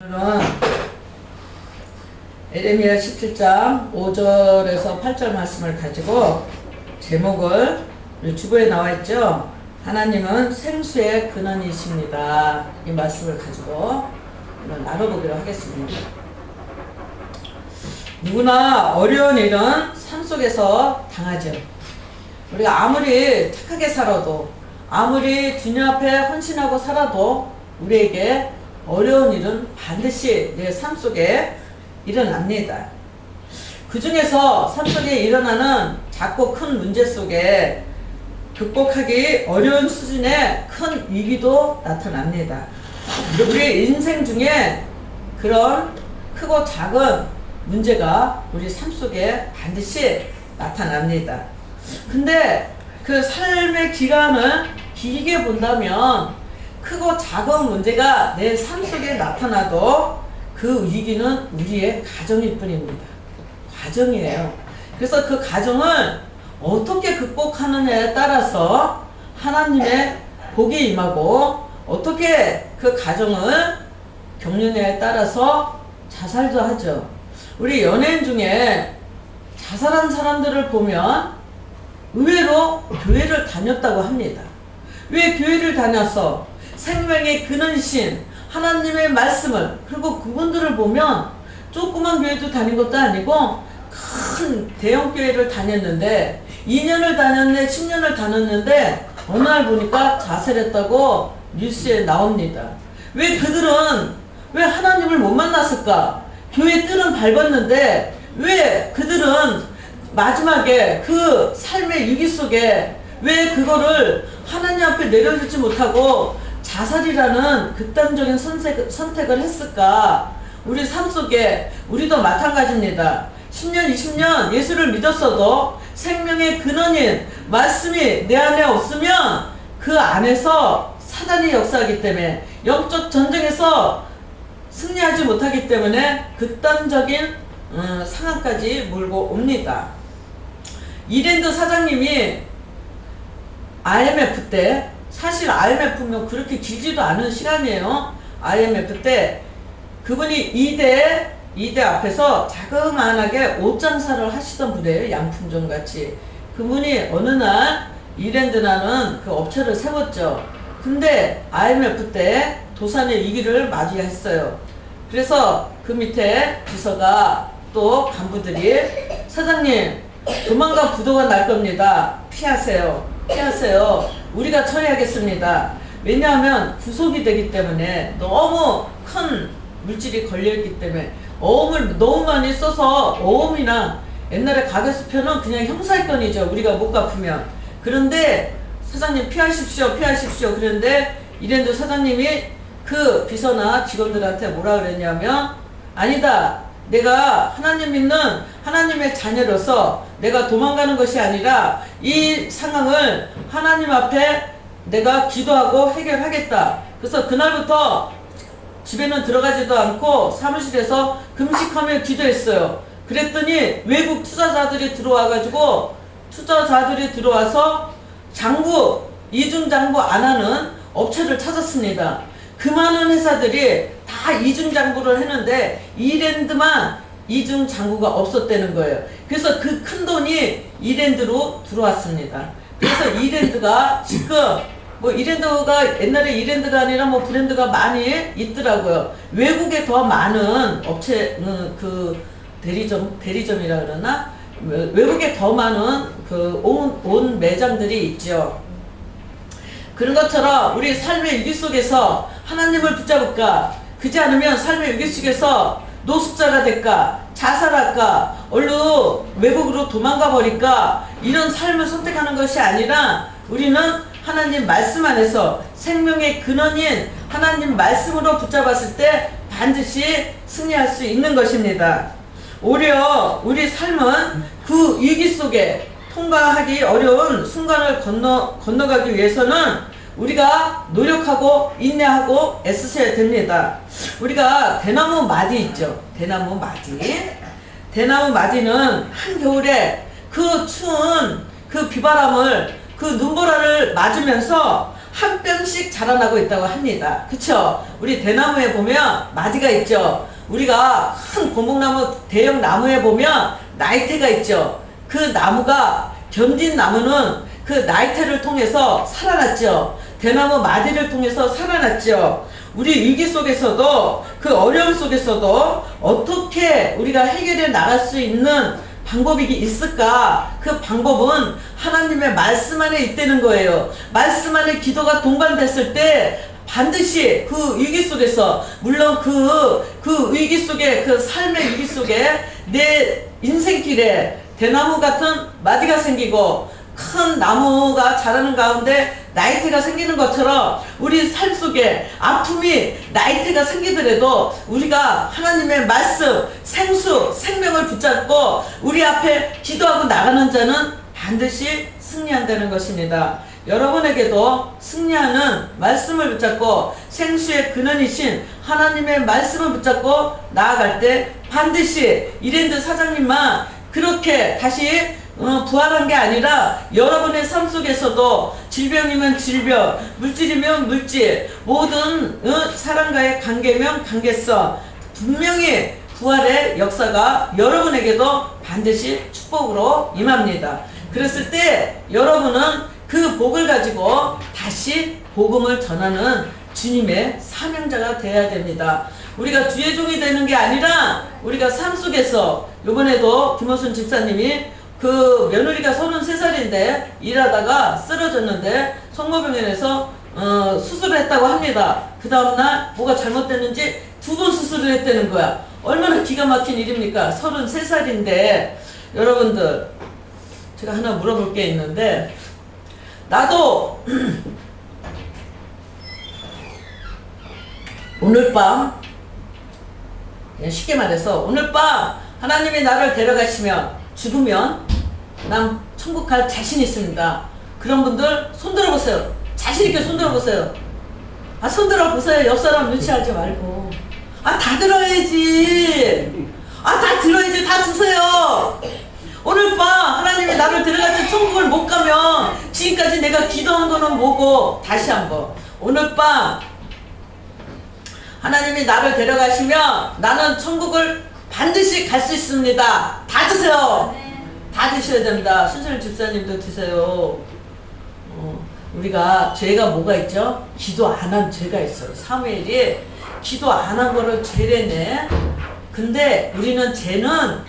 오늘은 에레미야 17장 5절에서 8절 말씀을 가지고 제목을 주보에 나와 있죠. 하나님은 생수의 근원이십니다. 이 말씀을 가지고 오늘 나눠보기로 하겠습니다. 누구나 어려운 일은 삶 속에서 당하죠. 우리가 아무리 착하게 살아도, 아무리 주님 앞에 헌신하고 살아도 우리에게 어려운 일은 반드시 내 삶 속에 일어납니다. 그 중에서 삶 속에 일어나는 작고 큰 문제 속에 극복하기 어려운 수준의 큰 위기도 나타납니다. 우리 인생 중에 그런 크고 작은 문제가 우리 삶 속에 반드시 나타납니다. 근데 그 삶의 기간을 길게 본다면 크고 작은 문제가 내 삶 속에 나타나도 그 위기는 우리의 가정일 뿐입니다. 가정이에요. 그래서 그 가정을 어떻게 극복하느냐에 따라서 하나님의 복이 임하고 어떻게 그 가정을 겪느냐에 따라서 자살도 하죠. 우리 연예인 중에 자살한 사람들을 보면 의외로 교회를 다녔다고 합니다. 왜 교회를 다녀서 생명의 근원이신 하나님의 말씀을, 그리고 그분들을 보면 조그만 교회도 다닌 것도 아니고 큰 대형 교회를 다녔는데 2년을 다녔네, 10년을 다녔는데 어느 날 보니까 자살했다고 뉴스에 나옵니다. 왜 그들은 왜 하나님을 못 만났을까? 교회 뜰은 밟았는데 왜 그들은 마지막에 그 삶의 위기 속에 왜 그거를 하나님 앞에 내려놓지 못하고 자살이라는 극단적인 선택을 했을까? 우리 삶 속에 우리도 마찬가지입니다. 10년, 20년 예수를 믿었어도 생명의 근원인 말씀이 내 안에 없으면 그 안에서 사단이 역사하기 때문에 영적 전쟁에서 승리하지 못하기 때문에 극단적인 상황까지 몰고 옵니다. 이랜드 사장님이 IMF 때, 사실 IMF면 그렇게 길지도 않은 시간이에요. IMF 때 그분이 2대 앞에서 자그마하게 옷장사를 하시던 분이에요. 양품점 같이. 그분이 어느 날 이랜드라는 그 업체를 세웠죠. 근데 IMF 때 도산의 위기를 맞이했어요. 그래서 그 밑에 비서가 또 간부들이 사장님 조만간 부도가 날 겁니다. 피하세요. 우리가 처리하겠습니다. 왜냐하면 구속이 되기 때문에 너무 큰 물질이 걸려있기 때문에 어음을 너무 많이 써서 어음이나 옛날에 가계수표는 그냥 형사건이죠. 우리가 못 갚으면. 그런데 사장님 피하십시오. 그런데 이랜드 사장님이 그 비서나 직원들한테 뭐라 그랬냐면 아니다. 내가 하나님 믿는 하나님의 자녀로서 내가 도망가는 것이 아니라 이 상황을 하나님 앞에 내가 기도하고 해결하겠다. 그래서 그날부터 집에는 들어가지도 않고 사무실에서 금식하며 기도했어요. 그랬더니 외국 투자자들이 들어와서 장부, 이중장부 안 하는 업체를 찾았습니다. 그 많은 회사들이 다 이중장부를 했는데 이랜드만 이중장부가 없었다는 거예요. 그래서 그 큰 돈이 이랜드로 들어왔습니다. 그래서 이랜드가 지금 이랜드가 옛날에 이랜드가 아니라 브랜드가 많이 있더라고요. 외국에 더 많은 업체 그 대리점이라 그러나 외국에 더 많은 그 온 매장들이 있죠. 그런 것처럼 우리 삶의 위기 속에서 하나님을 붙잡을까? 그렇지 않으면 삶의 위기 속에서 노숙자가 될까? 자살할까? 얼른 외국으로 도망가 버릴까? 이런 삶을 선택하는 것이 아니라 우리는 하나님 말씀 안에서 생명의 근원인 하나님 말씀으로 붙잡았을 때 반드시 승리할 수 있는 것입니다. 오히려 우리 삶은 그 위기 속에 통과하기 어려운 순간을 건너가기 위해서는 우리가 노력하고 인내하고 애쓰셔야 됩니다. 우리가 대나무 마디 있죠. 대나무 마디는 한겨울에 그 추운 그 비바람을 그 눈보라를 맞으면서 한 뼘씩 자라나고 있다고 합니다. 그쵸? 우리 대나무에 보면 마디가 있죠. 우리가 큰 고목나무 대형 나무에 보면 나이테가 있죠. 그 나무가 견딘 나무는 그 나이테를 통해서 살아났죠. 대나무 마디를 통해서 살아났죠. 우리 위기 속에서도 그 어려움 속에서도 어떻게 우리가 해결해 나갈 수 있는 방법이 있을까? 그 방법은 하나님의 말씀 안에 있다는 거예요. 말씀 안에 기도가 동반됐을 때 반드시 그 위기 속에서, 물론 그 위기 속에, 그 삶의 위기 속에 내 인생길에 대나무 같은 마디가 생기고 큰 나무가 자라는 가운데 나이테가 생기는 것처럼 우리 삶 속에 아픔이 나이테가 생기더라도 우리가 하나님의 말씀, 생수, 생명을 붙잡고 우리 앞에 기도하고 나가는 자는 반드시 승리한다는 것입니다. 여러분에게도 승리하는 말씀을 붙잡고 생수의 근원이신 하나님의 말씀을 붙잡고 나아갈 때 반드시 이랜드 사장님만 그렇게 다시 부활한 게 아니라 여러분의 삶 속에서도 질병이면 질병, 물질이면 물질, 모든 사람과의 관계면 관계성, 분명히 부활의 역사가 여러분에게도 반드시 축복으로 임합니다. 그랬을 때 여러분은 그 복을 가지고 다시 복음을 전하는 주님의 사명자가 되어야 됩니다. 우리가 주의 종이 되는 게 아니라 우리가 삶 속에서, 이번에도 김호순 집사님이 그 며느리가 33살인데 일하다가 쓰러졌는데 성모병원에서 수술을 했다고 합니다. 그 다음날 뭐가 잘못됐는지 2번 수술을 했다는 거야. 얼마나 기가 막힌 일입니까? 33살인데 여러분들, 제가 하나 물어볼 게 있는데, 나도 오늘 밤, 그냥 쉽게 말해서 오늘 밤 하나님이 나를 데려가시면, 죽으면 난 천국 갈 자신 있습니다. 그런 분들 손 들어보세요. 자신있게 손 들어보세요. 아, 손 들어보세요. 옆 사람 눈치하지 말고. 아, 다 들어야지. 아, 다 들어야지. 다 주세요. 오늘 밤 하나님이 나를 데려가서 천국을 못 가면 지금까지 내가 기도한 거는 뭐고, 다시 한번 오늘 밤 하나님이 나를 데려가시면 나는 천국을 반드시 갈 수 있습니다. 다 드세요. 다 드셔야 됩니다. 순철 집사님도 드세요. 우리가 죄가 뭐가 있죠? 기도 안 한 죄가 있어요. 사무엘이 기도 안 한 거를 죄래네. 근데 우리는 죄는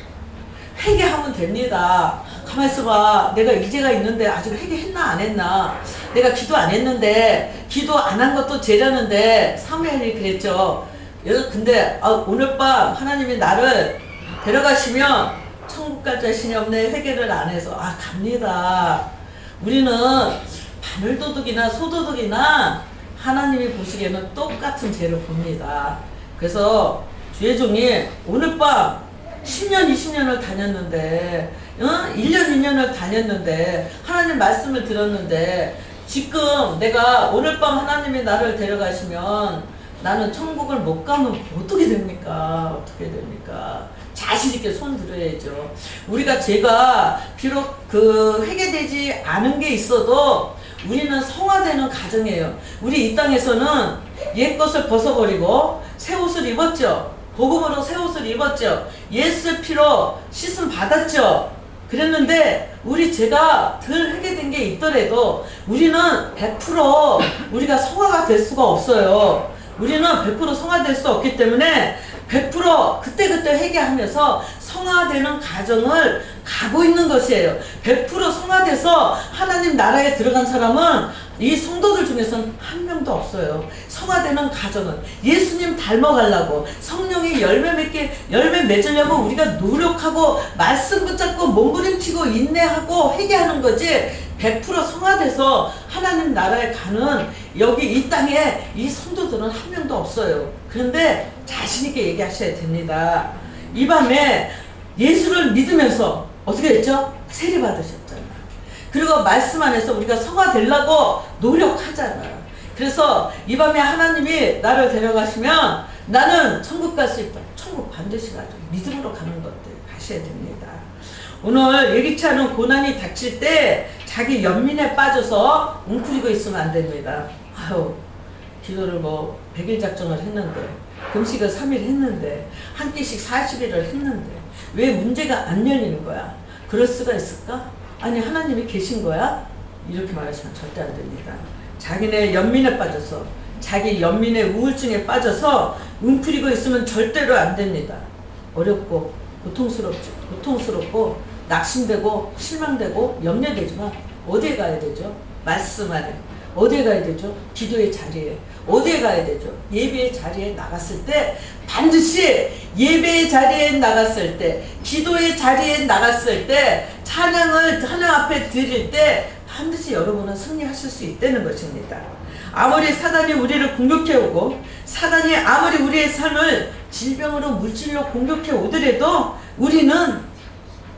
회개하면 됩니다. 가만히 있어봐. 내가 이 죄가 있는데 아직 회개했나 안 했나? 내가 기도 안 했는데, 기도 안 한 것도 죄라는데 사무엘이 그랬죠. 근데 오늘 밤 하나님이 나를 데려가시면 천국 갈 자신이 없네. 회개를 안 해서 갑니다. 우리는 바늘도둑이나 소도둑이나 하나님이 보시기에는 똑같은 죄를 봅니다. 그래서 주의 종이 오늘 밤 10년 20년을 다녔는데 1년 2년을 다녔는데 하나님 말씀을 들었는데, 지금 내가 오늘 밤 하나님이 나를 데려가시면 나는 천국을 못 가면 어떻게 됩니까? 어떻게 됩니까? 자신있게 손 들어야죠. 우리가 죄가 비록 회개되지 않은 게 있어도 우리는 성화되는 가정이에요. 우리 이 땅에서는 옛 것을 벗어버리고 새 옷을 입었죠. 복음으로 새 옷을 입었죠. 예수의 피로 씻음 받았죠. 그랬는데 우리 죄가 덜 회개된 게 있더라도 우리는 100% 우리가 성화가 될 수가 없어요. 우리는 100% 성화될 수 없기 때문에 100% 그때그때 회개하면서 성화되는 과정을 가고 있는 것이에요. 100% 성화돼서 하나님 나라에 들어간 사람은 이 성도들 중에서는 한 명도 없어요. 성화되는 과정은 예수님 닮아가려고, 성령의 열매 맺으려고 우리가 노력하고 말씀 붙잡고 몸부림치고 인내하고 회개하는 거지, 100% 성화돼서 하나님 나라에 가는 여기 이 땅에 이 성도들은 한 명도 없어요. 그런데 자신있게 얘기하셔야 됩니다. 이 밤에 예수를 믿으면서 어떻게 했죠? 세례 받으셨잖아. 그리고 말씀 안에서 우리가 성화되려고 노력하잖아요. 그래서 이 밤에 하나님이 나를 데려가시면 나는 천국 갈 수 있다. 천국 반드시 가죠. 믿음으로 가는 것들 하셔야 됩니다. 오늘 예기치 않은 고난이 닥칠 때 자기 연민에 빠져서 웅크리고 있으면 안 됩니다. 아유, 기도를 뭐 100일 작정을 했는데, 금식을 3일 했는데, 한 끼씩 40일을 했는데 왜 문제가 안 열리는 거야? 그럴 수가 있을까? 아니, 하나님이 계신 거야? 이렇게 말하시면 절대 안 됩니다. 자기네 연민에 빠져서, 자기 연민의 우울증에 빠져서 웅크리고 있으면 절대로 안 됩니다. 어렵고 고통스럽고 낙심되고 실망되고 염려되지만 어디에 가야 되죠? 말씀 안에. 어디에 가야 되죠? 기도의 자리에. 어디에 가야 되죠? 예배의 자리에 나갔을 때, 반드시 예배의 자리에 나갔을 때, 기도의 자리에 나갔을 때, 찬양을 하나님 앞에 드릴 때 반드시 여러분은 승리하실 수 있다는 것입니다. 아무리 사단이 우리를 공격해 오고, 사단이 아무리 우리의 삶을 질병으로 물질로 공격해 오더라도 우리는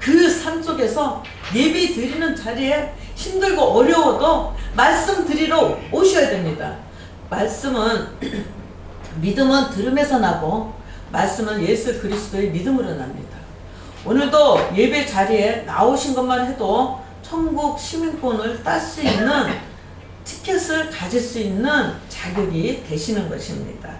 그 삶 속에서 예배 드리는 자리에 힘들고 어려워도 말씀 드리러 오셔야 됩니다. 말씀은 믿음은 들음에서 나고, 말씀은 예수 그리스도의 믿음으로 납니다. 오늘도 예배 자리에 나오신 것만 해도 천국 시민권을 딸 수 있는 티켓을 가질 수 있는 자격이 되시는 것입니다.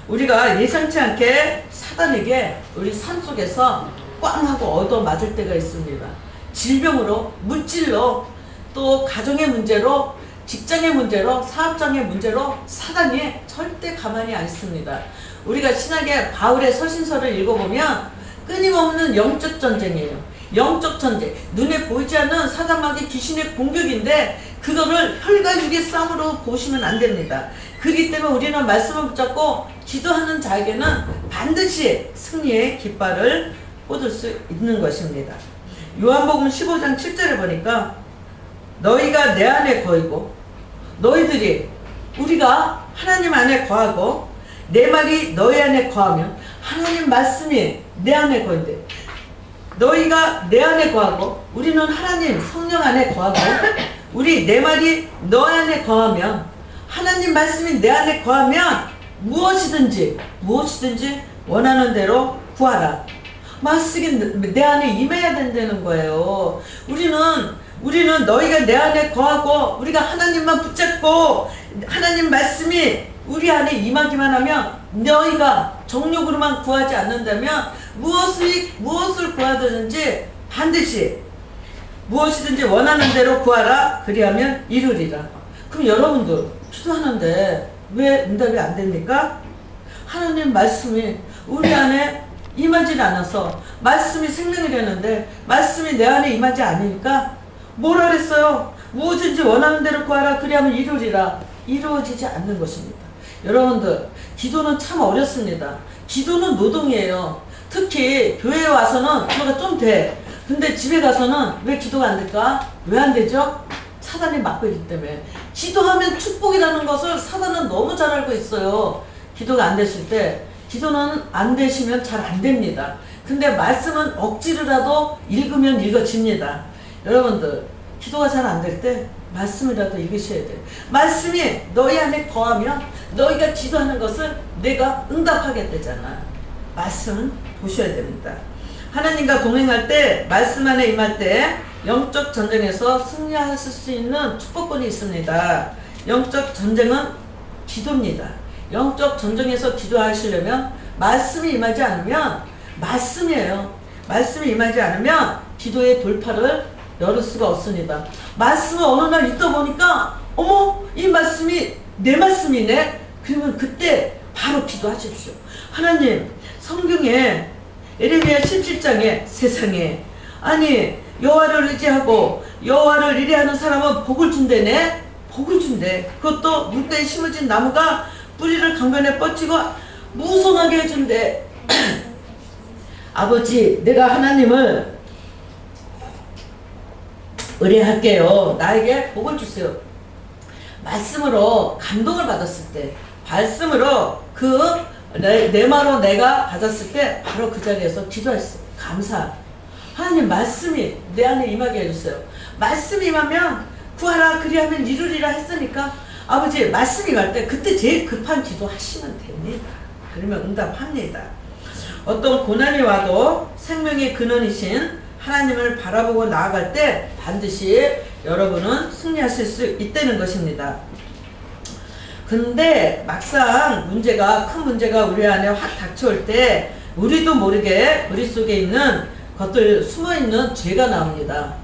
우리가 예상치 않게 사단에게 우리 삶 속에서 꽝 하고 얻어맞을 때가 있습니다. 질병으로, 물질로, 또 가정의 문제로, 직장의 문제로, 사업장의 문제로 사단이 절대 가만히 안 있습니다. 우리가 신약의 바울의 서신서를 읽어보면 끊임없는 영적 전쟁이에요. 영적 전쟁. 눈에 보이지 않는 사단마귀 귀신의 공격인데 그거를 혈과 육의 싸움으로 보시면 안 됩니다. 그렇기 때문에 우리는 말씀을 붙잡고 기도하는 자에게는 반드시 승리의 깃발을 꽂을 수 있는 것입니다. 요한복음 15장 7절을 보니까 너희가 내 안에 거이고, 너희들이, 우리가 하나님 안에 거하고 내 말이 너희 안에 거하면, 하나님 말씀이 내 안에 거인데, 너희가 내 안에 거하고, 우리는 하나님 성령 안에 거하고, 우리 내 말이 너희 안에 거하면, 하나님 말씀이 내 안에 거하면 무엇이든지 원하는 대로 구하라. 말씀이 내 안에 임해야 된다는 거예요. 우리는 너희가 내 안에 거하고 우리가 하나님만 붙잡고 하나님 말씀이 우리 안에 임하기만 하면, 너희가 정욕으로만 구하지 않는다면 무엇을 구하든지 반드시 무엇이든지 원하는 대로 구하라. 그리하면 이루리라. 그럼 여러분들 기도하는데 왜 응답이 안 됩니까? 하나님 말씀이 우리 안에 임하지 않아서, 말씀이 생명이라는데 말씀이 내 안에 임하지 않으니까 뭐라 그랬어요? 무엇인지 원하는 대로 구하라. 그리하면 이루리라. 이루어지지 않는 것입니다. 여러분들, 기도는 참 어렵습니다. 기도는 노동이에요. 특히 교회에 와서는 기도가 좀 돼. 근데 집에 가서는 왜 기도가 안 될까? 왜 안 되죠? 사단이 막고 있기 때문에. 기도하면 축복이라는 것을 사단은 너무 잘 알고 있어요. 기도가 안 되실 때, 기도는 안 되시면 잘 안 됩니다. 근데 말씀은 억지로라도 읽으면 읽어집니다. 여러분들, 기도가 잘 안 될 때 말씀이라도 읽으셔야 돼요. 말씀이 너희 안에 거하면 너희가 기도하는 것을 내가 응답하겠다잖아. 말씀 보셔야 됩니다. 하나님과 동행할 때, 말씀 안에 임할 때 영적 전쟁에서 승리하실 수 있는 축복권이 있습니다. 영적 전쟁은 기도입니다. 영적 전쟁에서 기도하시려면 말씀이 임하지 않으면, 말씀이에요. 말씀이 임하지 않으면 기도의 돌파를 열을 수가 없습니다. 말씀을 어느 날 읽다 보니까 어머, 이 말씀이 내 말씀이네. 그러면 그때 바로 기도하십시오. 하나님, 성경에 에레미야 17장에 세상에, 아니 여호와를 의지하고 여호와를 의뢰하는 사람은 복을 준대네. 복을 준대. 그것도 물가에 심어진 나무가 뿌리를 강변에 뻗치고 무성하게 해준대. 아버지, 내가 하나님을 의뢰할게요. 나에게 복을 주세요. 말씀으로 감동을 받았을 때, 말씀으로 내 말로 내가 받았을 때 바로 그 자리에서 기도했어요. 감사. 하나님 말씀이 내 안에 임하게 해주세요. 말씀이 임하면 구하라 그리하면 이루리라 했으니까, 아버지 말씀이 갈 때 그때 제일 급한 기도 하시면 됩니다. 그러면 응답합니다. 어떤 고난이 와도 생명의 근원이신 하나님을 바라보고 나아갈 때 반드시 여러분은 승리하실 수 있다는 것입니다. 근데 막상 큰 문제가 우리 안에 확 닥쳐올 때 우리도 모르게 우리 속에 있는 것들, 숨어있는 죄가 나옵니다.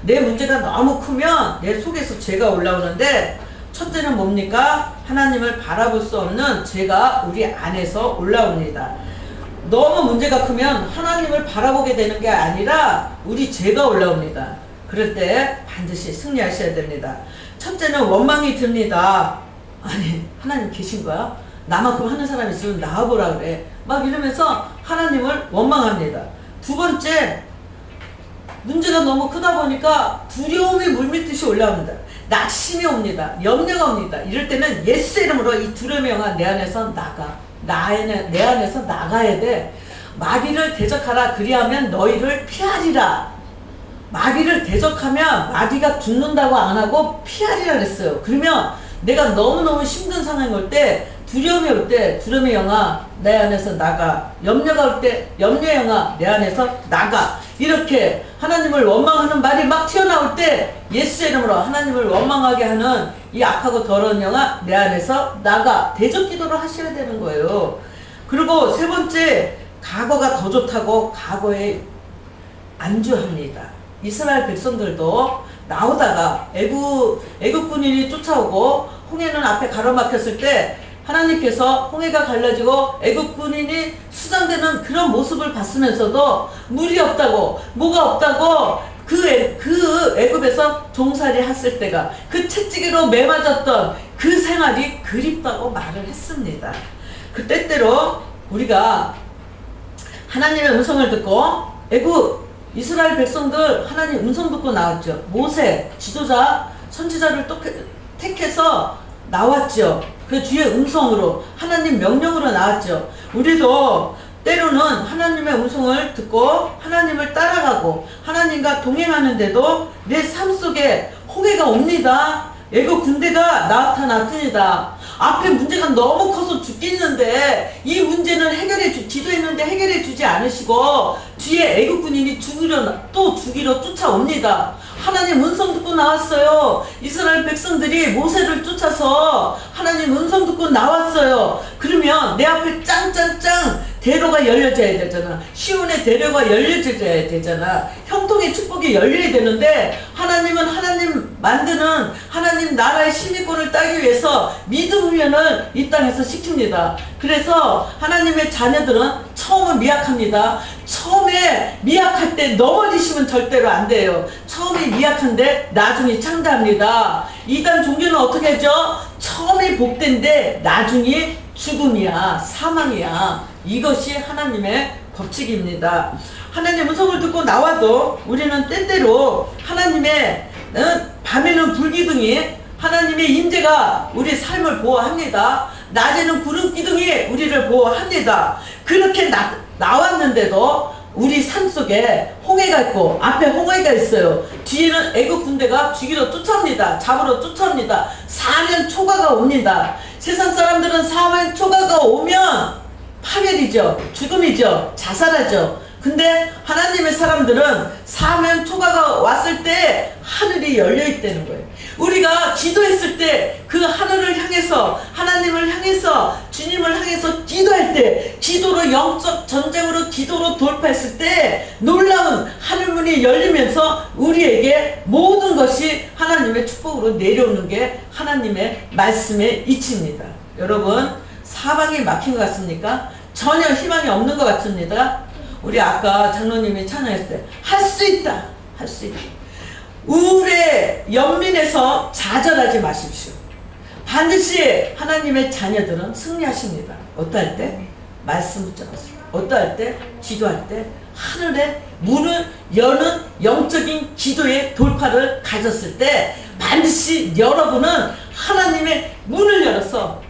내 문제가 너무 크면 내 속에서 죄가 올라오는데, 첫째는 뭡니까? 하나님을 바라볼 수 없는 죄가 우리 안에서 올라옵니다. 너무 문제가 크면 하나님을 바라보게 되는 게 아니라 우리 죄가 올라옵니다. 그럴 때 반드시 승리하셔야 됩니다. 첫째는 원망이 듭니다. 아니, 하나님 계신 거야? 나만큼 하는 사람이 있으면 나와보라 그래. 막 이러면서 하나님을 원망합니다. 두 번째, 문제가 너무 크다 보니까 두려움이 물밀듯이 올라옵니다. 낙심이 옵니다. 염려가 옵니다. 이럴 때는 예수 이름으로 이 두려움의 영아 내 안에서 나가. 내 안에서 나가야 돼. 마귀를 대적하라. 그리하면 너희를 피하리라. 마귀를 대적하면 마귀가 죽는다고 안 하고 피하리라 그랬어요. 그러면 내가 너무너무 힘든 상황이 올 때, 두려움이 올 때 두려움의 영아 내 안에서 나가. 염려가 올 때 염려의 영아 내 안에서 나가. 이렇게 하나님을 원망하는 말이 막 튀어나올 때 예수의 이름으로 하나님을 원망하게 하는 이 악하고 더러운 영아 내 안에서 나가. 대적 기도를 하셔야 되는 거예요. 그리고 세 번째, 과거가 더 좋다고 과거에 안주합니다. 이스라엘 백성들도 나오다가 애굽 군인이 쫓아오고 홍해는 앞에 가로막혔을 때 하나님께서 홍해가 갈라지고 애굽 군인이 수장되는 그런 모습을 봤으면서도 물이 없다고, 뭐가 없다고, 그 애굽에서 종살이 했을 때가, 그 채찍으로 매맞았던 그 생활이 그립다고 말을 했습니다. 그 때때로 우리가 하나님의 음성을 듣고 이스라엘 백성들 하나님 음성 듣고 나왔죠. 모세 지도자 선지자를 택해서 나왔죠. 그 주의 음성으로, 하나님 명령으로 나왔죠. 우리도 때로는 하나님의 음성을 듣고 하나님을 따라가고 하나님과 동행하는데도 내 삶 속에 홍해가 옵니다. 애국 군대가 나타났습니다. 앞에 문제가 너무 커서 죽겠는데 이 문제는 기도했는데 해결해 주지 않으시고 뒤에 애국 군인이 죽이러 쫓아옵니다. 하나님 음성 듣고 나왔어요. 이스라엘 백성들이 모세를 쫓아서 하나님 음성 듣고 나왔어요. 그러면 내 앞에 짱짱짱 대로가 열려져야 되잖아. 시온의 대로가 열려져야 되잖아. 형통의 축복이 열려야 되는데 하나님은 하나님 만드는 하나님 나라의 시민권을 따기 위해서 믿음 훈련을 이 땅에서 시킵니다. 그래서 하나님의 자녀들은 처음은 미약합니다. 처음에 미약할 때 넘어지시면 절대로 안 돼요. 처음에 미약한데 나중에 창대합니다. 이단 종교는 어떻게 하죠? 처음에 복된데 나중에 죽음이야, 사망이야. 이것이 하나님의 법칙입니다. 하나님 음성을 듣고 나와도 우리는 때때로 하나님의 밤에는 불기둥이 하나님의 임재가 우리 삶을 보호합니다. 낮에는 구름 기둥이 우리를 보호합니다. 그렇게 나왔는데도 우리 삶 속에 홍해가 있고 앞에 홍해가 있어요. 뒤에는 애국 군대가 죽이러 쫓아옵니다. 잡으러 쫓아옵니다. 사면 초과가 옵니다. 세상 사람들은 사면 초과가 오면 파멸이죠. 죽음이죠. 자살하죠. 근데 하나님의 사람들은 사면 초과가 왔을 때 하늘이 열려 있다는 거예요. 우리가 기도했을 때 그 하늘을 향해서, 하나님을 향해서, 주님을 향해서 기도할 때, 기도로 영적 전쟁으로 기도로 돌파했을 때 놀라운 하늘문이 열리면서 우리에게 모든 것이 하나님의 축복으로 내려오는 게 하나님의 말씀의 이치입니다. 여러분, 사방이 막힌 것 같습니까? 전혀 희망이 없는 것 같습니다. 우리 아까 장로님이 찬양했을 때 할 수 있다, 할 수 있다. 우울에 연민해서 좌절하지 마십시오. 반드시 하나님의 자녀들은 승리하십니다. 어떠할 때? 말씀 붙잡았어요. 어떠할 때? 기도할 때 하늘의 문을 여는 영적인 기도의 돌파를 가졌을 때 반드시 여러분은 하나님의 문을 열어서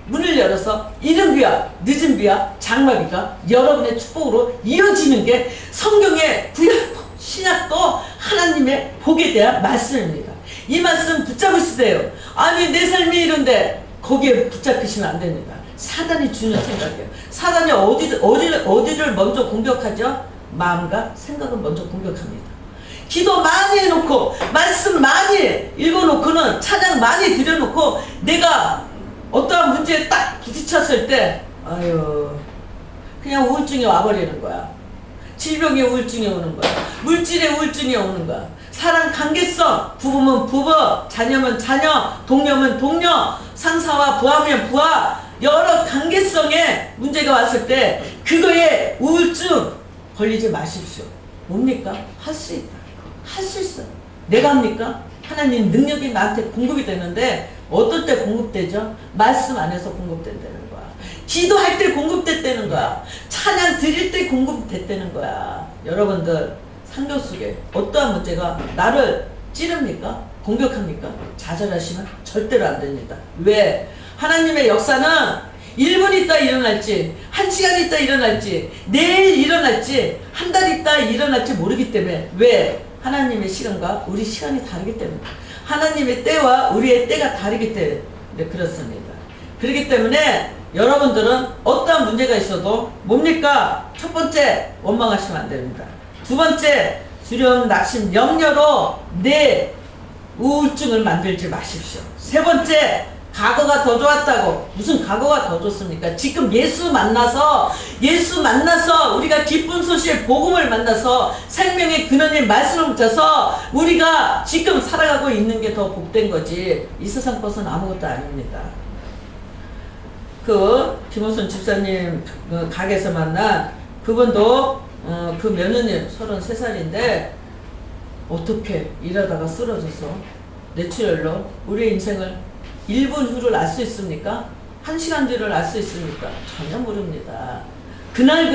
이른 비와 늦은 비와 장마비가 여러분의 축복으로 이어지는 게 성경의 구약도 신약도 하나님의 복에 대한 말씀입니다. 이 말씀 붙잡으시세요. 아니 내 삶이 이런데 거기에 붙잡히시면 안 됩니다. 사단이 주는 생각이에요. 사단이 어디를 먼저 공격하죠? 마음과 생각을 먼저 공격합니다. 기도 많이 해놓고 말씀 많이 읽어놓고는 찬양 많이 드려놓고 내가 어떠한 문제에 딱 부딪혔을 때 아유 그냥 우울증이 와버리는 거야. 질병의 우울증이 오는 거야. 물질의 우울증이 오는 거야. 사랑 관계성, 부부면 부부, 자녀면 자녀, 동료면 동료, 상사와 부하면 부하, 여러 관계성에 문제가 왔을 때 그거에 우울증 걸리지 마십시오. 뭡니까? 할 수 있다. 할 수 있어. 내가 합니까? 하나님 능력이 나한테 공급이 되는데 어떨 때 공급되죠? 말씀 안에서 공급된다는 거야. 기도할 때 공급됐다는 거야. 찬양 드릴 때 공급됐다는 거야. 여러분들 상교 속에 어떠한 문제가 나를 찌릅니까? 공격합니까? 좌절하시면 절대로 안 됩니다. 왜? 하나님의 역사는 1분 있다 일어날지 1시간 있다 일어날지 내일 일어날지 한 달 있다 일어날지 모르기 때문에 왜? 하나님의 시간과 우리 시간이 다르기 때문에 하나님의 때와 우리의 때가 다르기 때문에 그렇습니다. 그렇기 때문에 여러분들은 어떠한 문제가 있어도 뭡니까? 첫 번째 원망하시면 안 됩니다. 두 번째 두려움, 낙심, 염려로 내 우울증을 만들지 마십시오. 세 번째 과거가 더 좋았다고. 무슨 과거가 더 좋습니까? 지금 예수 만나서 우리가 기쁜 소식 복음을 만나서 생명의 근원인 말씀을 붙여서 우리가 지금 살아가고 있는 게 더 복된 거지 이 세상 것은 아무것도 아닙니다. 그 김호순 집사님 가게에서 만난 그분도 그 며느님 33살인데 어떻게 일하다가 쓰러져서 뇌출혈로 우리의 인생을 1분 후를 알 수 있습니까? 1시간 뒤를 알 수 있습니까? 전혀 모릅니다. 그날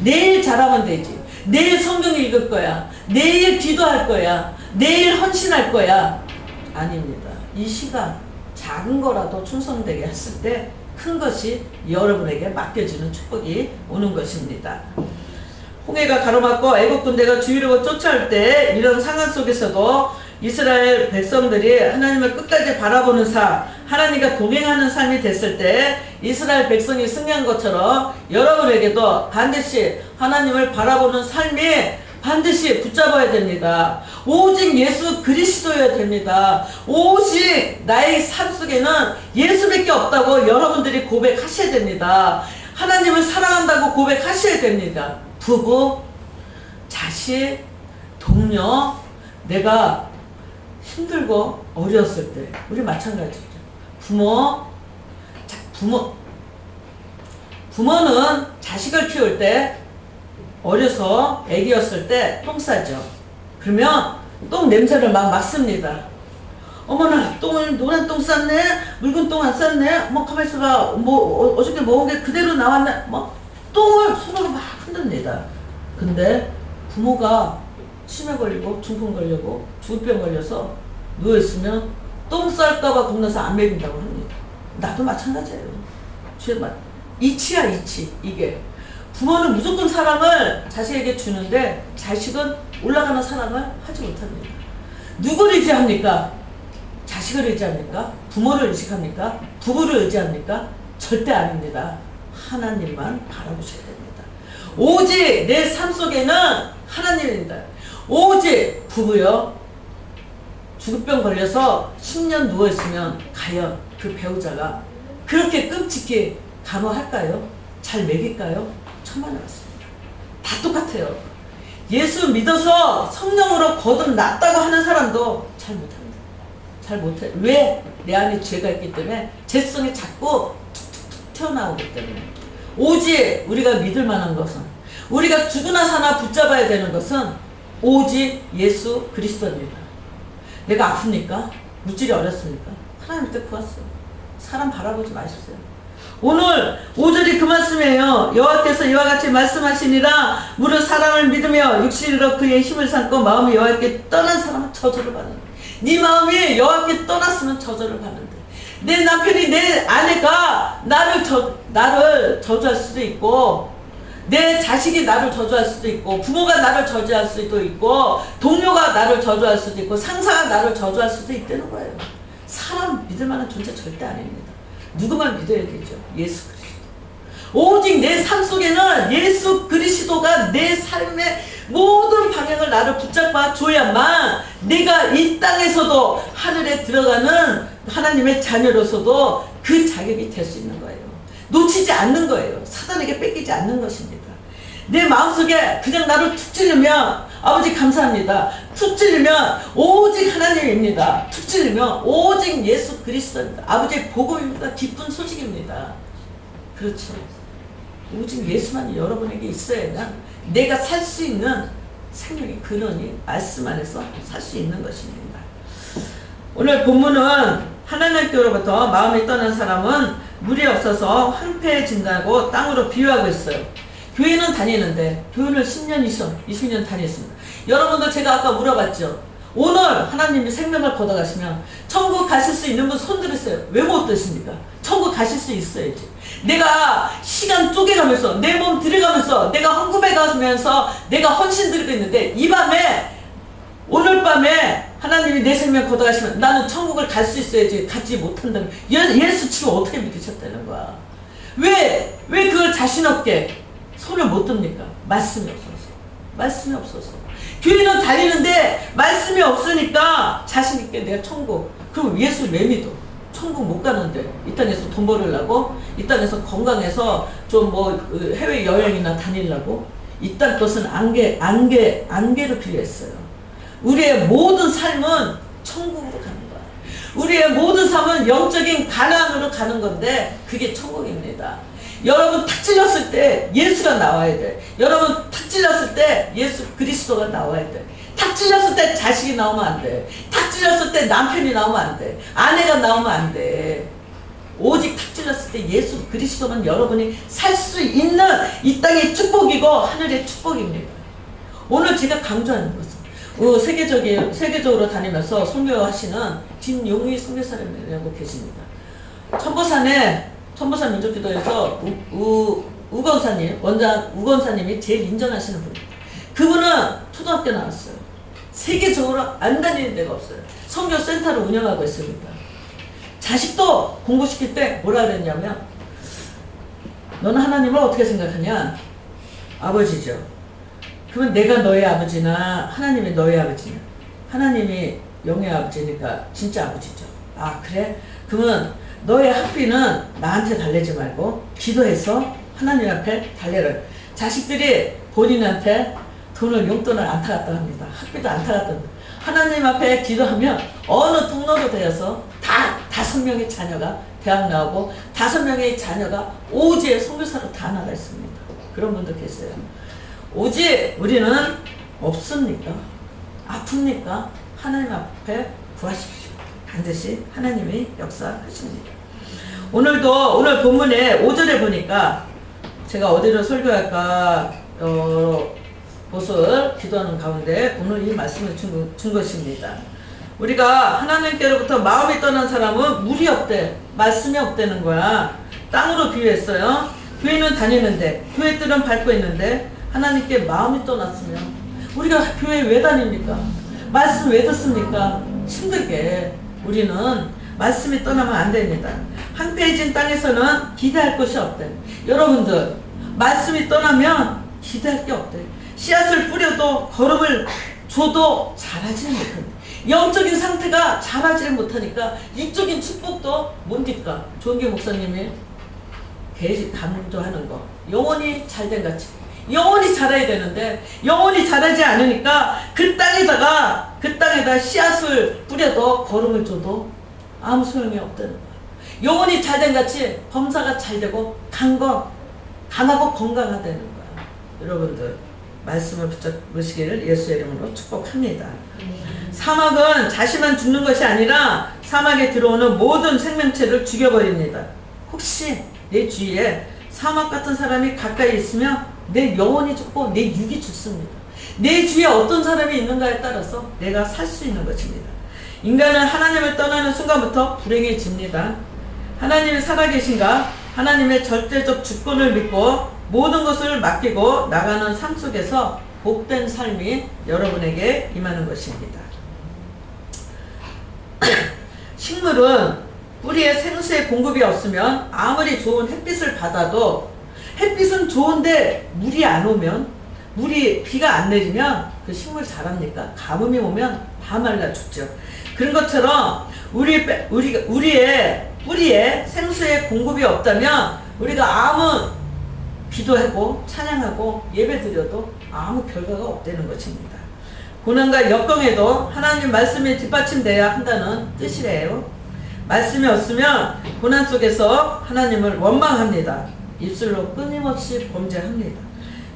내일 잘하면 되지. 내일 성경 읽을 거야. 내일 기도할 거야. 내일 헌신할 거야. 아닙니다. 이 시간 작은 거라도 충성되게 했을 때 큰 것이 여러분에게 맡겨지는 축복이 오는 것입니다. 홍해가 가로막고 애국 군대가 주위로 쫓아올 때 이런 상황 속에서도 이스라엘 백성들이 하나님을 끝까지 바라보는 삶, 하나님과 동행하는 삶이 됐을 때 이스라엘 백성이 승리한 것처럼 여러분에게도 반드시 하나님을 바라보는 삶이 반드시 붙잡아야 됩니다. 오직 예수 그리스도여야 됩니다. 오직 나의 삶 속에는 예수밖에 없다고 여러분들이 고백하셔야 됩니다. 하나님을 사랑한다고 고백하셔야 됩니다. 부부, 자식, 동료, 내가 힘들고 어려웠을 때 우리 마찬가지죠. 부모는 자식을 키울 때 어려서 애기였을 때 똥 싸죠. 그러면 똥 냄새를 막 맡습니다. 어머나 똥을 노란 똥 쌌네, 묽은 똥 안 쌌네, 뭐 가만히 있어봐, 뭐 어저께 먹은 게 그대로 나왔네, 뭐 똥을 손으로 막 흔듭니다. 근데 부모가 치매 걸리고 중풍 걸리고 죽을병 걸려서 누워있으면 똥 쌀까봐 겁나서 안 먹인다고 합니다. 나도 마찬가지예요. 이치야 이치. 이게 부모는 무조건 사랑을 자식에게 주는데 자식은 올라가는 사랑을 하지 못합니다. 누구를 의지합니까? 자식을 의지합니까? 부모를 의식합니까? 부부를 의지합니까? 절대 아닙니다. 하나님만 바라보셔야 됩니다. 오직 내 삶 속에는 하나님입니다. 오직 부부요, 죽을병 걸려서 10년 누워있으면 과연 그 배우자가 그렇게 끔찍히 간호할까요? 잘 먹일까요? 천만에 맞습니다. 다 똑같아요. 예수 믿어서 성령으로 거듭났다고 하는 사람도 잘 못합니다. 잘 못해. 왜? 내 안에 죄가 있기 때문에 죄성이 자꾸 툭툭툭 튀어나오기 때문에. 오직 우리가 믿을 만한 것은, 우리가 죽으나 사나 붙잡아야 되는 것은 오직 예수 그리스도입니다. 내가 아픕니까? 물질이 어렵습니까? 하나님 때 구했어요. 사람 바라보지 마십시오. 오늘 5절이 그 말씀이에요. 여호와께서 이와 같이 말씀하시니라. 무릇 사랑을 믿으며 육신으로 그의 힘을 삼고 마음이 여호와께 떠난 사람은 저주를 받는다. 네 마음이 여호와께 떠났으면 저주를 받는다. 내 남편이, 내 아내가 나를 저주할 수도 있고, 내 자식이 나를 저주할 수도 있고, 부모가 나를 저주할 수도 있고, 동료가 나를 저주할 수도 있고, 상사가 나를 저주할 수도 있다는 거예요. 사람 믿을 만한 존재 절대 아닙니다. 누구만 믿어야 되죠? 예수 그리스도. 오직 내 삶 속에는 예수 그리스도가 내 삶의 모든 방향을 나를 붙잡아 줘야만 내가 이 땅에서도 하늘에 들어가는 하나님의 자녀로서도 그 자격이 될 수 있는 거예요. 놓치지 않는 거예요. 사단에게 뺏기지 않는 것입니다. 내 마음속에 그냥 나를 툭 찌르면 아버지 감사합니다. 툭 찌르면 오직 하나님입니다. 툭 찌르면 오직 예수 그리스도입니다. 아버지의 복음입니다. 기쁜 소식입니다. 그렇죠. 오직 예수만 여러분에게 있어야 내가 살 수 있는 생명의 근원이 말씀 안에서 살 수 있는 것입니다. 오늘 본문은 하나님께로부터 마음이 떠난 사람은 물이 없어서 황폐해진다고 땅으로 비유하고 있어요. 교회는 다니는데 교회를 10년, 20년 다녔습니다. 여러분도 제가 아까 물어봤죠. 오늘 하나님이 생명을 걷어가시면 천국 가실 수 있는 분 손 들으세요. 왜 못 드십니까? 천국 가실 수 있어야지. 내가 시간 쪼개가면서 내 몸 들여가면서 내가 헌금해 가면서 내가 헌신 드리고 있는데 이 밤에 오늘 밤에 하나님이 내 생명 걷어가시면 나는 천국을 갈 수 있어야지. 갖지 못한다면 예수 치고 어떻게 믿으셨다는 거야. 왜 그걸 자신 없게 손을 못 듭니까? 말씀이 없어서. 말씀이 없어서. 교회는 다니는데 말씀이 없으니까 자신 있게 내가 천국. 그럼 예수 왜 믿어? 천국 못 가는데 이 땅에서 돈 벌으려고, 이 땅에서 건강해서 좀 뭐 해외 여행이나 다니려고. 이 땅 것은 안개로 필요했어요. 우리의 모든 삶은 천국으로 가는 거야. 우리의 모든 삶은 영적인 가나안으로 가는 건데 그게 천국입니다. 여러분 탁 찔렸을 때 예수가 나와야 돼. 여러분 탁 찔렸을 때 예수 그리스도가 나와야 돼. 탁 찔렸을 때 자식이 나오면 안 돼. 탁 찔렸을 때 남편이 나오면 안 돼. 아내가 나오면 안 돼. 오직 탁 찔렸을 때 예수 그리스도만 여러분이 살 수 있는 이 땅의 축복이고 하늘의 축복입니다. 오늘 제가 강조하는 것은 세계적으로 다니면서 선교하시는 김용희 선교사님이라고 계십니다. 천보산 민족기도에서 우건사님, 원장 우건사님이 제일 인정하시는 분입니다. 그분은 초등학교 나왔어요. 세계적으로 안 다니는 데가 없어요. 선교센터를 운영하고 있습니다. 자식도 공부시킬 때 뭐라 그랬냐면, 너는 하나님을 어떻게 생각하냐? 아버지죠. 그러면 내가 너의 아버지나 하나님이 너의 아버지냐? 하나님이 영의 아버지니까 진짜 아버지죠. 아 그래? 그러면 너의 학비는 나한테 달래지 말고 기도해서 하나님 앞에 달래라. 자식들이 본인한테 용돈을 안 타갔다 합니다. 학비도 안 타갔다 합니다. 하나님 앞에 기도하면 어느 통로로 되어서 다 5명의 자녀가 대학 나오고 5명의 자녀가 오지의 선교사로 다 나가 있습니다. 그런 분도 계세요. 오직 우리는 없습니까? 아픕니까? 하나님 앞에 구하십시오. 반드시 하나님이 역사하십니다. 오늘 본문에 5절에 보니까 제가 어디로 설교할까 곳을 기도하는 가운데 오늘 이 말씀을 준 것입니다. 우리가 하나님께로부터 마음이 떠난 사람은 물이 없대. 말씀이 없다는 거야. 땅으로 비유했어요. 교회는 다니는데 교회 뜰은 밟고 있는데 하나님께 마음이 떠났으면 우리가 교회 왜 다닙니까? 말씀 왜 듣습니까? 힘들게. 우리는 말씀이 떠나면 안 됩니다. 황폐해진 땅에서는 기대할 것이 없대. 여러분들 말씀이 떠나면 기대할 게 없대. 씨앗을 뿌려도 걸음을 줘도 자라지는 못한대. 영적인 상태가 자라지를 못하니까 이쪽인 축복도 뭡니까? 조은기 목사님이 강조하는 거. 영혼이 잘된 같이. 영혼이 자라야 되는데 영혼이 자라지 않으니까 그 땅에다 씨앗을 뿌려도 걸음을 줘도 아무 소용이 없다는 거야. 영혼이 잘된 같이 범사가 잘되고 강하고 건강하다는 거야. 여러분들 말씀을 붙잡으시기를 예수의 이름으로 축복합니다. 사막은 자신만 죽는 것이 아니라 사막에 들어오는 모든 생명체를 죽여버립니다. 혹시 내 주위에 사막 같은 사람이 가까이 있으면 내 영혼이 죽고 내 육이 죽습니다. 내 주위에 어떤 사람이 있는가에 따라서 내가 살 수 있는 것입니다. 인간은 하나님을 떠나는 순간부터 불행해집니다. 하나님이 살아계신가? 하나님의 절대적 주권을 믿고 모든 것을 맡기고 나가는 삶 속에서 복된 삶이 여러분에게 임하는 것입니다. 식물은 뿌리에 생수의 공급이 없으면 아무리 좋은 햇빛을 받아도 햇빛은 좋은데 물이 안 오면 비가 안 내리면 그 식물 자랍니까? 가뭄이 오면 다 말라 죽죠. 그런 것처럼 우리의 뿌리에 생수의 공급이 없다면 우리가 아무 기도하고 찬양하고 예배드려도 아무 결과가 없다는 것입니다. 고난과 역경에도 하나님 말씀이 뒷받침돼야 한다는 뜻이래요. 말씀이 없으면 고난 속에서 하나님을 원망합니다. 입술로 끊임없이 범죄합니다.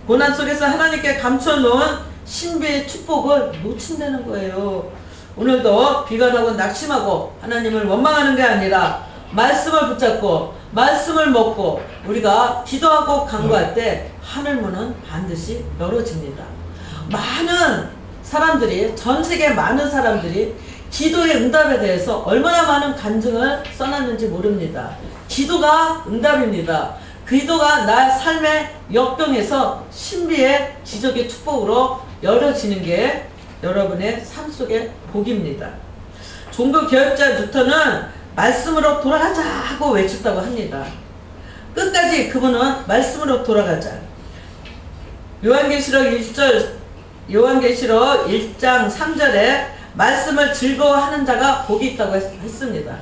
고난 속에서 하나님께 감춰놓은 신비의 축복을 놓친다는 거예요. 오늘도 비관하고 낙심하고 하나님을 원망하는 게 아니라 말씀을 붙잡고 말씀을 먹고 우리가 기도하고 간구할 때 하늘문은 반드시 열어집니다. 많은 사람들이, 전 세계 많은 사람들이 기도의 응답에 대해서 얼마나 많은 간증을 써놨는지 모릅니다. 기도가 응답입니다. 기도가 나 삶의 역경에서 신비의 기적의 축복으로 열어지는 게 여러분의 삶 속의 복입니다. 종교개혁자 뉴턴은 말씀으로 돌아가자 하고 외쳤다고 합니다. 끝까지 그분은 말씀으로 돌아가자. 요한계시록 1장 3절에 말씀을 즐거워하는 자가 복이 있다고 했습니다.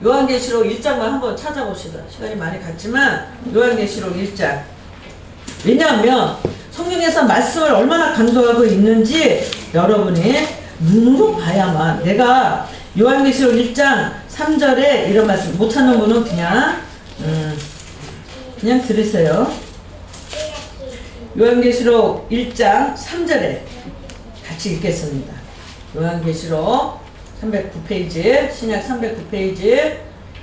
요한계시록 1장만 한번 찾아봅시다. 시간이 많이 갔지만 요한계시록 1장. 왜냐하면 성경에서 말씀을 얼마나 강조하고 있는지 여러분이 눈으로 봐야만. 내가 요한계시록 1장 3절에 이런 말씀 못 찾는 분은 그냥 들으세요. 요한계시록 1장 3절에 같이 읽겠습니다. 요한계시록 309페이지, 신약 309페이지,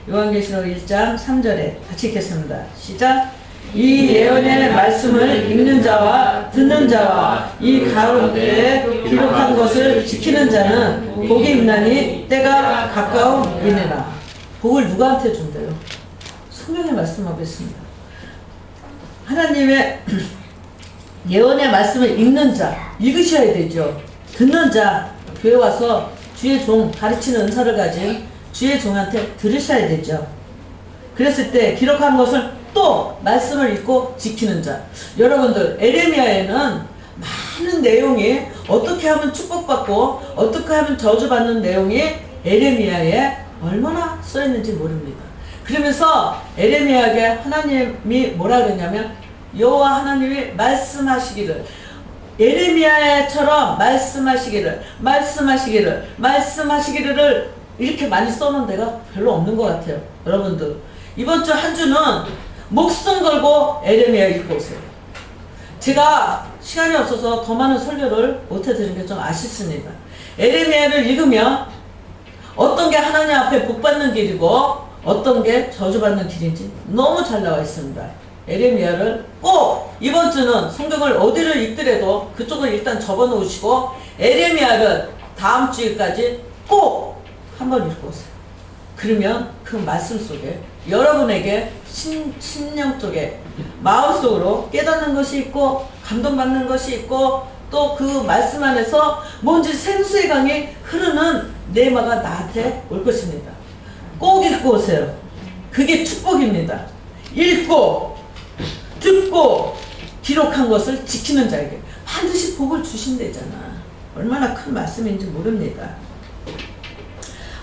요한계시록 1장 3절에 같이 읽겠습니다. 시작. 이 예언의 말씀을 읽는 자와 듣는 자와 이 가운데 기록한 것을 지키는 자는 복이 있나니 때가 가까움이니라. 복을 누구한테 준대요? 성경에 말씀하고 있습니다. 하나님의 예언의 말씀을 읽는 자, 읽으셔야 되죠. 듣는 자, 교회 와서 주의 종, 가르치는 은사를 가진 주의 종한테 들으셔야 되죠. 그랬을 때 기록한 것을 또 말씀을 읽고 지키는 자. 여러분들, 에레미야에는 많은 내용이 어떻게 하면 축복받고 어떻게 하면 저주받는 내용이 에레미야에 얼마나 써있는지 모릅니다. 그러면서 에레미야에게 하나님이 뭐라 그랬냐면 여호와 하나님이 말씀하시기를, 에레미야처럼 말씀하시기를 이렇게 많이 써놓은 데가 별로 없는 것 같아요. 여러분들, 이번 주 한 주는 목숨 걸고 에레미야 읽고 오세요. 제가 시간이 없어서 더 많은 설교를 못해드린 게 좀 아쉽습니다. 에레미야를 읽으면 어떤 게 하나님 앞에 복받는 길이고 어떤 게 저주받는 길인지 너무 잘 나와 있습니다. 에레미야를 꼭 이번 주는 성경을 어디를 읽더라도 그쪽을 일단 접어 놓으시고 에레미야를 다음 주까지 꼭 한번 읽고 오세요. 그러면 그 말씀 속에 여러분에게 심령 쪽에 마음속으로 깨닫는 것이 있고 감동받는 것이 있고 또 그 말씀 안에서 뭔지 생수의 강이 흐르는 내마가 나한테 올 것입니다. 꼭 읽고 오세요. 그게 축복입니다. 읽고 듣고 기록한 것을 지키는 자에게 반드시 복을 주신대잖아. 얼마나 큰 말씀인지 모릅니다.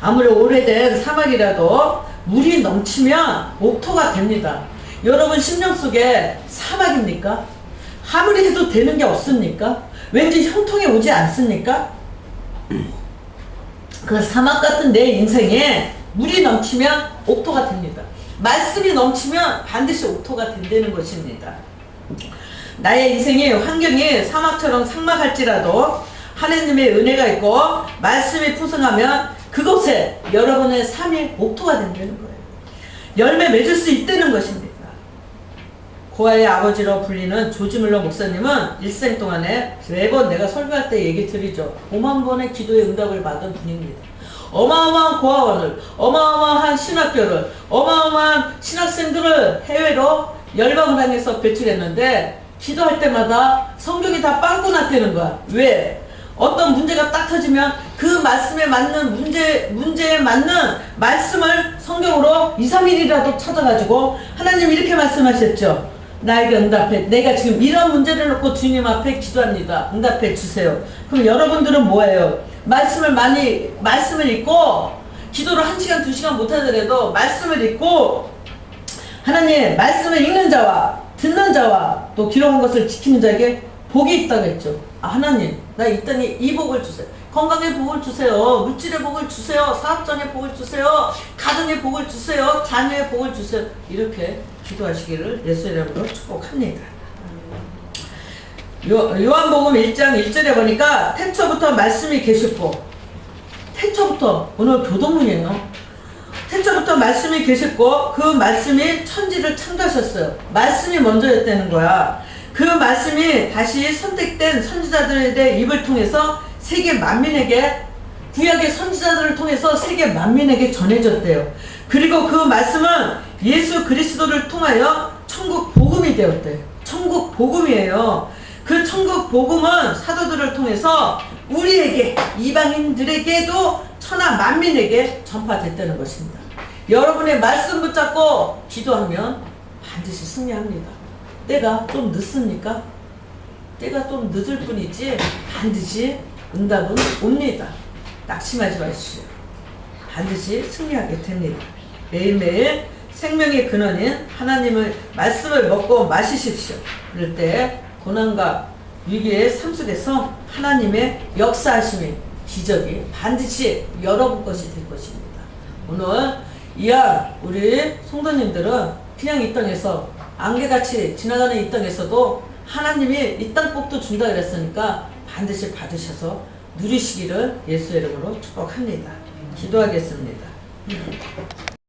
아무리 오래된 사막이라도 물이 넘치면 옥토가 됩니다. 여러분 심령 속에 사막입니까? 아무리 해도 되는 게 없습니까? 왠지 형통이 오지 않습니까? 그 사막 같은 내 인생에 물이 넘치면 옥토가 됩니다. 말씀이 넘치면 반드시 옥토가 된다는 것입니다. 나의 인생이 환경이 사막처럼 삭막할지라도 하나님의 은혜가 있고 말씀이 풍성하면 그곳에 여러분의 삶이 옥토가 된다는 거예요. 열매 맺을 수 있다는 것입니다. 고아의 아버지로 불리는 조지 물러 목사님은 일생 동안에 매번 내가 설교할 때 얘기 드리죠. 5만 번의 기도의 응답을 받은 분입니다. 어마어마한 고아원을, 어마어마한 신학교를, 어마어마한 신학생들을 해외로 열방을 향해서 배출했는데 기도할 때마다 성경이 다 빵꾸 났다는 거야. 왜? 어떤 문제가 딱 터지면 그 말씀에 맞는 문제에 맞는 말씀을 성경으로 2, 3일이라도 찾아가지고 하나님 이렇게 말씀하셨죠. 나에게 응답해. 내가 지금 이런 문제를 놓고 주님 앞에 기도합니다. 응답해 주세요. 그럼 여러분들은 뭐예요? 말씀을 읽고, 기도를 1시간, 2시간 못하더라도 말씀을 읽고, 하나님, 말씀을 읽는 자와 듣는 자와 또 기록한 것을 지키는 자에게 복이 있다고 했죠. 아, 하나님, 나 이 땅에 이 복을 주세요. 건강의 복을 주세요. 물질의 복을 주세요. 사업장의 복을 주세요. 가정의 복을 주세요. 자녀의 복을 주세요. 이렇게 기도하시기를 예수의 이름으로 축복합니다. 요한복음 1장 1절에 보니까 태초부터 말씀이 계셨고, 태초부터, 오늘 교동문이에요. 태초부터 말씀이 계셨고 그 말씀이 천지를 창조하셨어요. 말씀이 먼저였다는 거야. 그 말씀이 다시 선택된 선지자들의 입을 통해서 세계 만민에게, 구약의 선지자들을 통해서 세계 만민에게 전해졌대요. 그리고 그 말씀은 예수 그리스도를 통하여 천국 복음이 되었대요. 천국 복음이에요. 그 천국 복음은 사도들을 통해서 우리에게, 이방인들에게도 천하 만민에게 전파됐다는 것입니다. 여러분의 말씀 붙잡고 기도하면 반드시 승리합니다. 때가 좀 늦습니까? 때가 좀 늦을 뿐이지 반드시 응답은 옵니다. 낙심하지 마십시오. 반드시 승리하게 됩니다. 매일매일 생명의 근원인 하나님의 말씀을 먹고 마시십시오. 그럴 때 고난과 위기의 삶 속에서 하나님의 역사하심이, 기적이 반드시 여러분 것이 될 것입니다. 오늘 이왕 우리 성도님들은 그냥 이 땅에서 안개같이 지나가는 이 땅에서도 하나님이 이 땅 복도 준다 그랬으니까 반드시 받으셔서 누리시기를 예수의 이름으로 축복합니다. 기도하겠습니다.